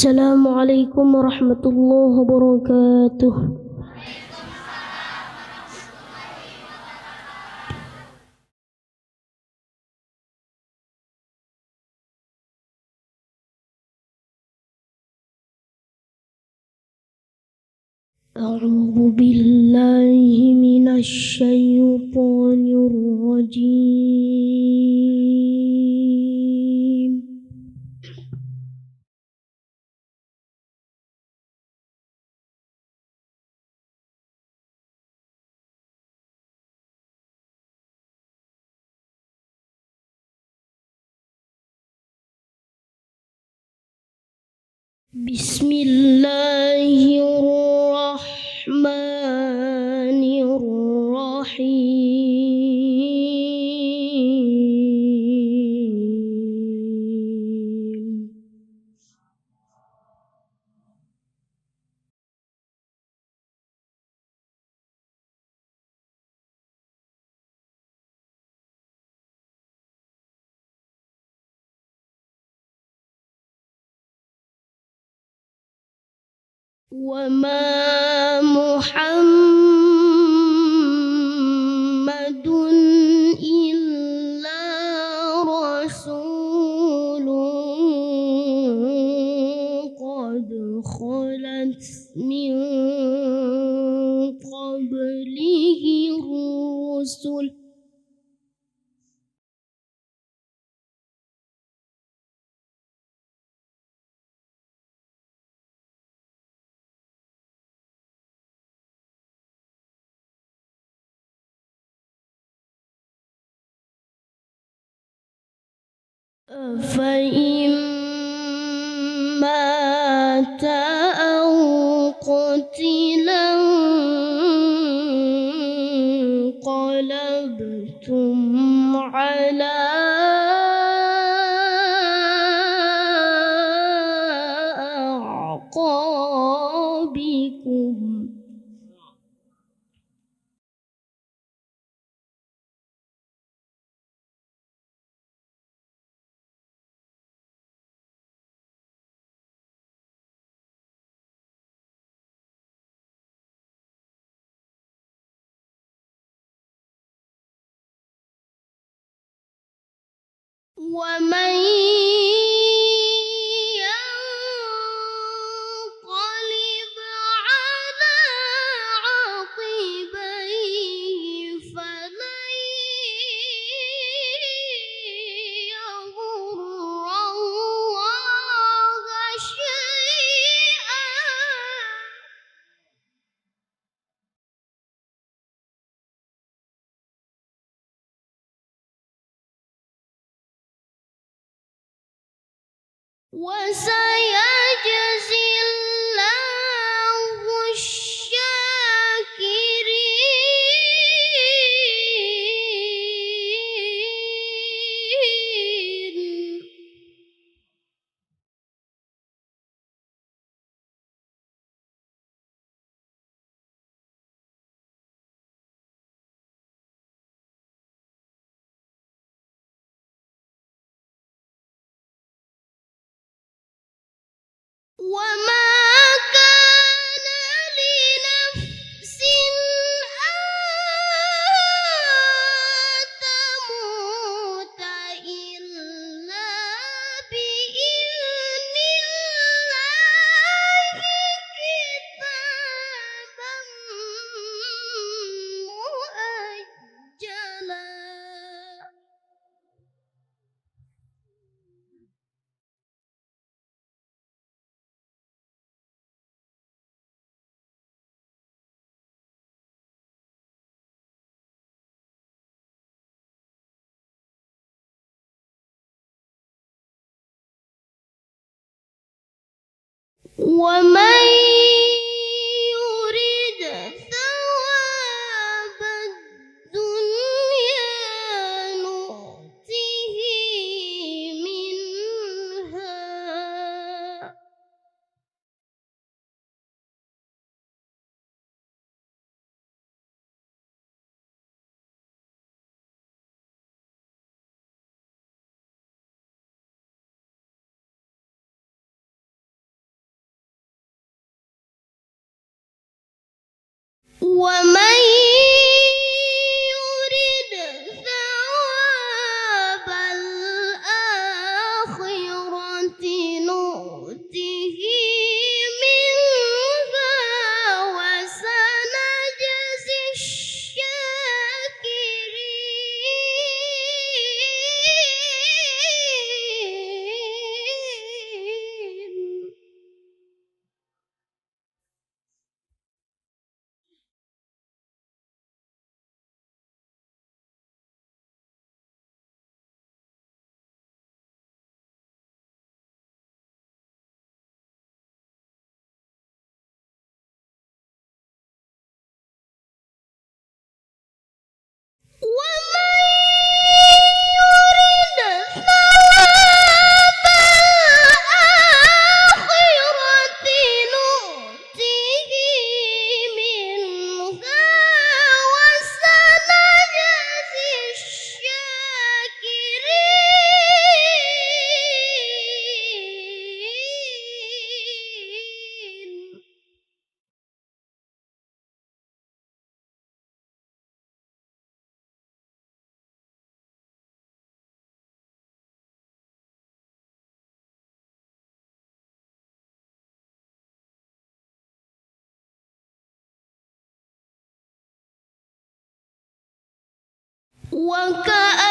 السلام عليكم ورحمة الله وبركاته. أعوذ بالله من الشيطان الرجيم. بسم الله الرحمن الرحيم. وما محمد إلا رسول قد خلت من قبله الرسل أفإن مات أو قتلا انقلبتم على أعقابكم. ومن ينقلب على عقبيه فلن يضر الله شيئا. وسيجزي الله الشاكرين. وما كان لنفس أن تموت إلا بإذن الله كتابا مؤجلا. ومن يرد ثواب الدنيا نؤته منها ومن يرد ثواب الآخرة نؤته منها وسنجزي الشاكرين.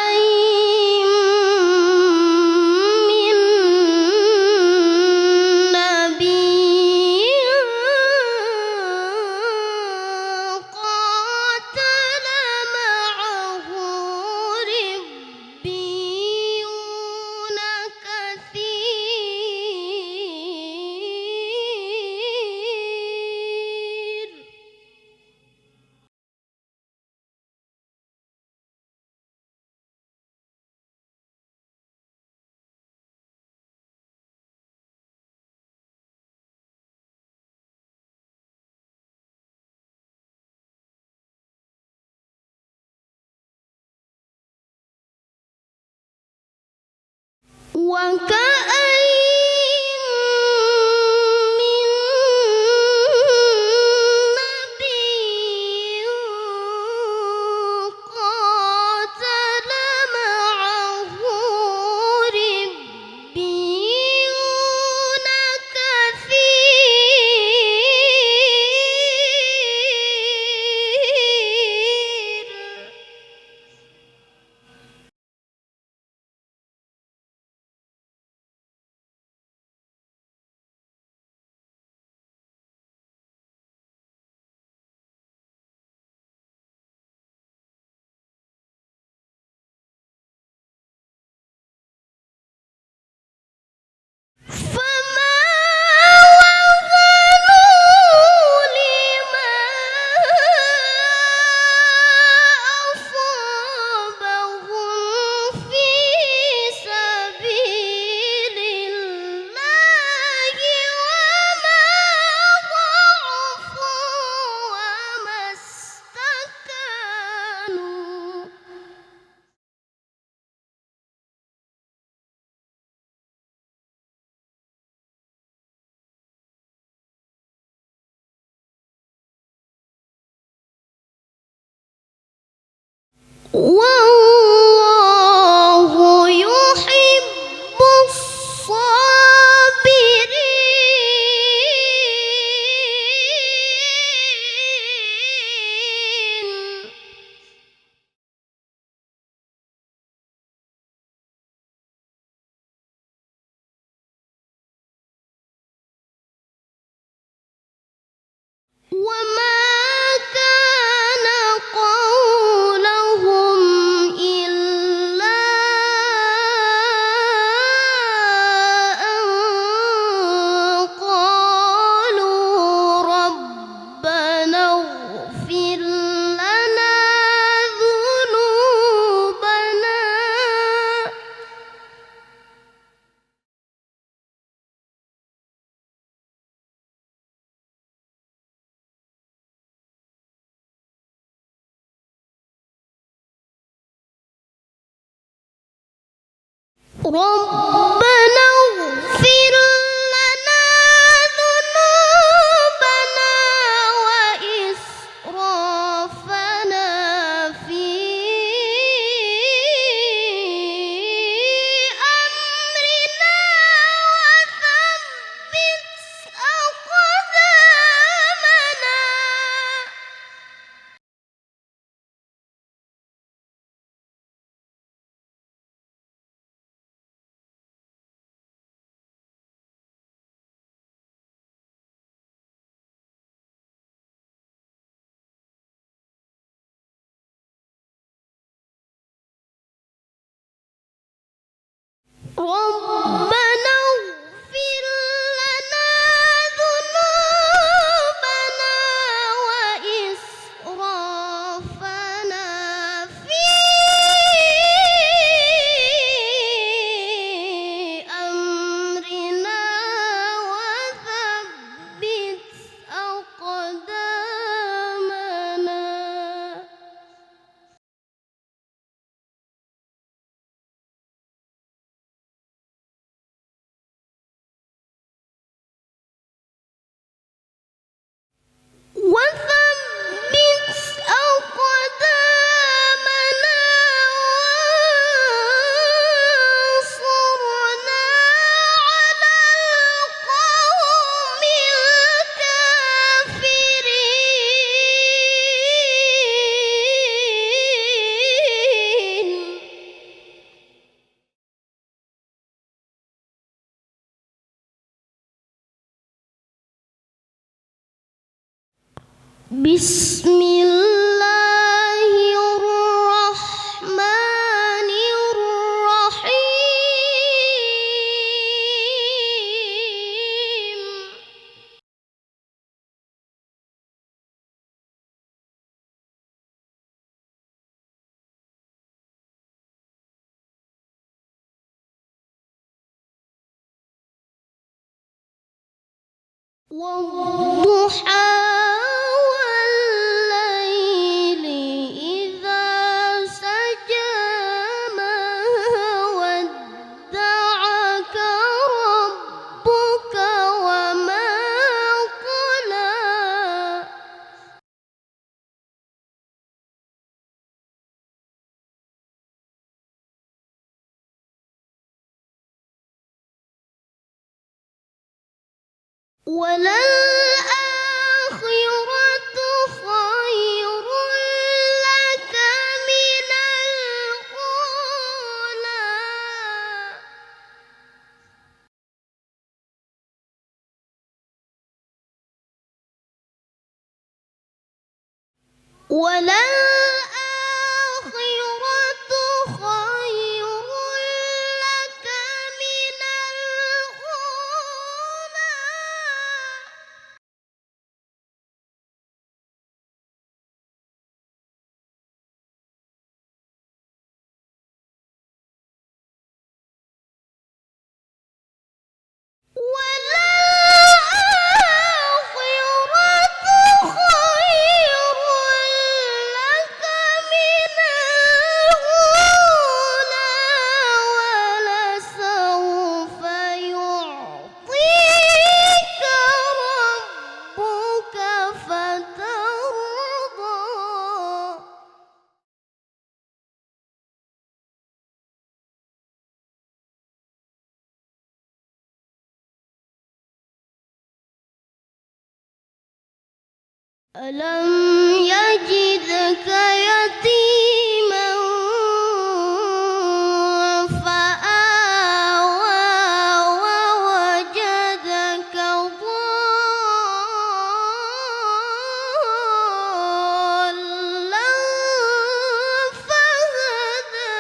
وكأين من نبي قاتل معه ربيون كثير. وكأين من نبي قاتل معه ربيون كثير. فما وهنوا لما أصابهم في سبيل الله وما ضعفوا وما استكانوا. والله يحب الصابرين. وما كان قولهم إلا أن قالوا ربنا اغفر لنا ذنوبنا ربنا اغفر لنا ذنوبنا وإسرافنا ربنا اغفر لنا ذنوبنا وإسرافنا في أمرنا وثبت أقدامنا. وثبت أقدامنا وانصرنا على القوم الكافرين. بسم الله الرحمن الرحيم. والضحى والليل إذا سجى ما ودعك ربك وما قلى. وللآخرة خير لك من الأولى. وللآخرة خير لك من الأولى. وللآخرة خير لك من الأولى. ولسوف يعطيك ربك فترضى. ألم يجدك يتيما فآوى ووجدك ضالا فهدى.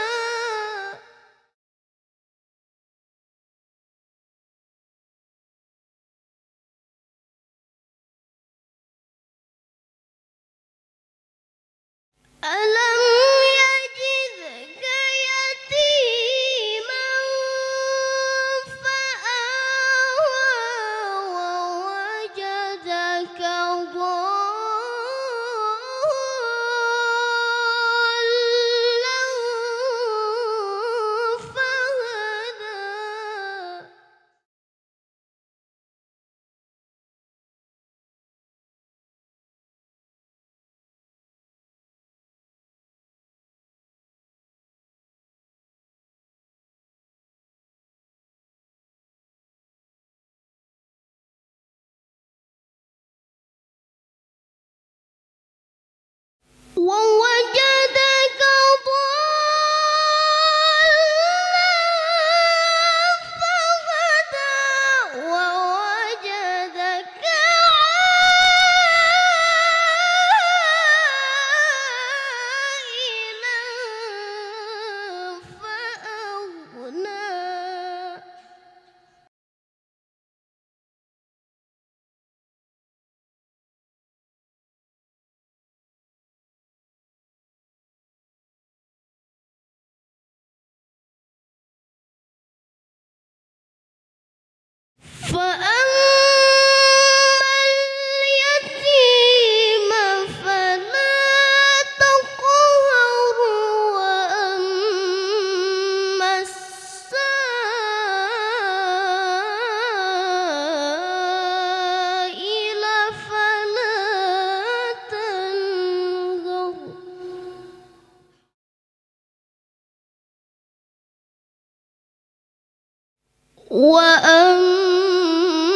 وأما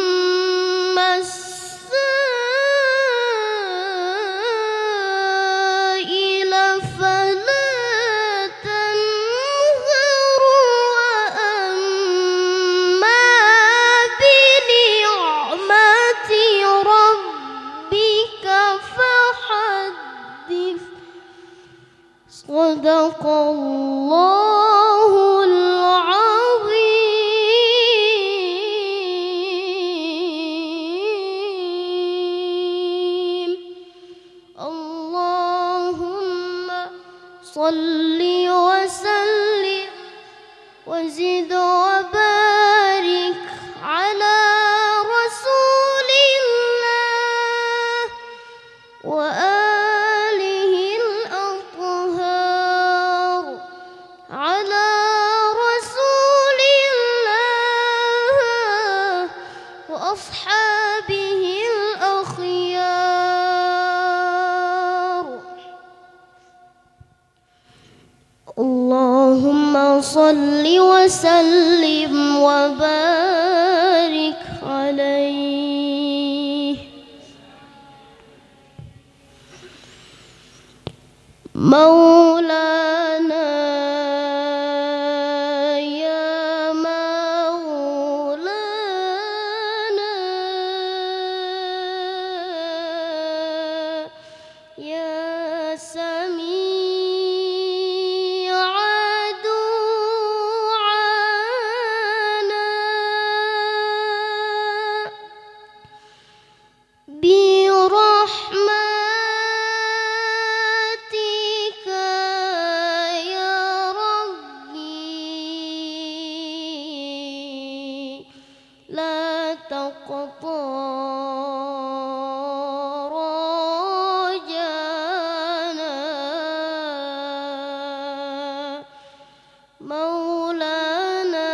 السائل فلا تنهر وأما بنعمة ربك فحدث صدق الله العظيم. اللهم صل وسلم وزد وبارك على رسول الله وآله الأطهار، على رسول الله وأصحابه الأخيار. اللهم صل وسلم وبارك عليه. مولانا يا مولانا يا سميع دعانا برحمتك يا ربي لا تقطع رجانا. مولانا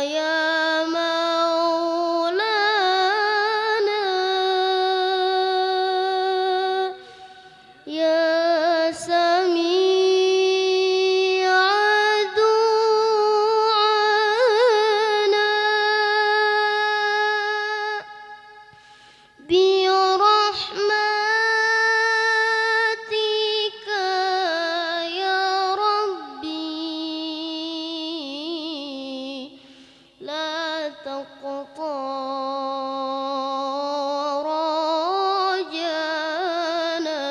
يا مولانا يا سميع دعانا برحمتك يا ربي لا تقطع رجانا.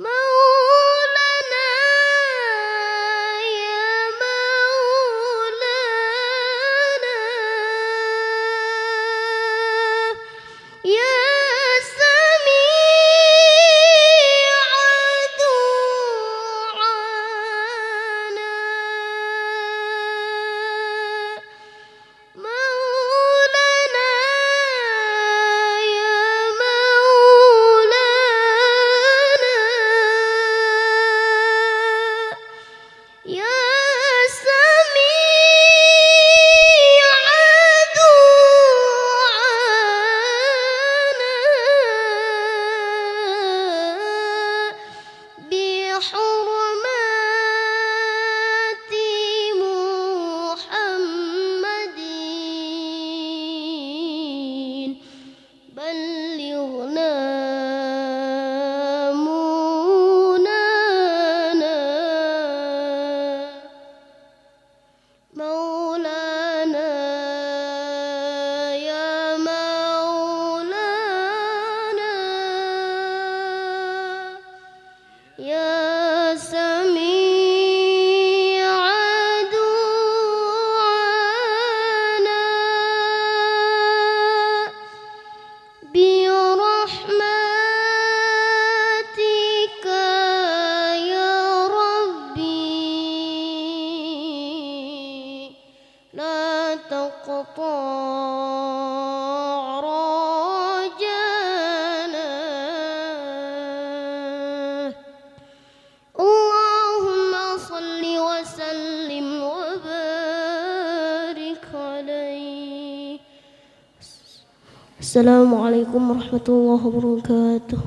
مولانا يا مولانا يا سميع دعانا. مولانا يا مولانا يا سميع دعانا بحرمات محمد بلغنا منانا. مولانا يا مولانا يا سميع دعانا برحمتك يا ربي لا تقطع رجانا. اللهم صل وسلم وبارك عليه. السلام عليكم ورحمة الله وبركاته.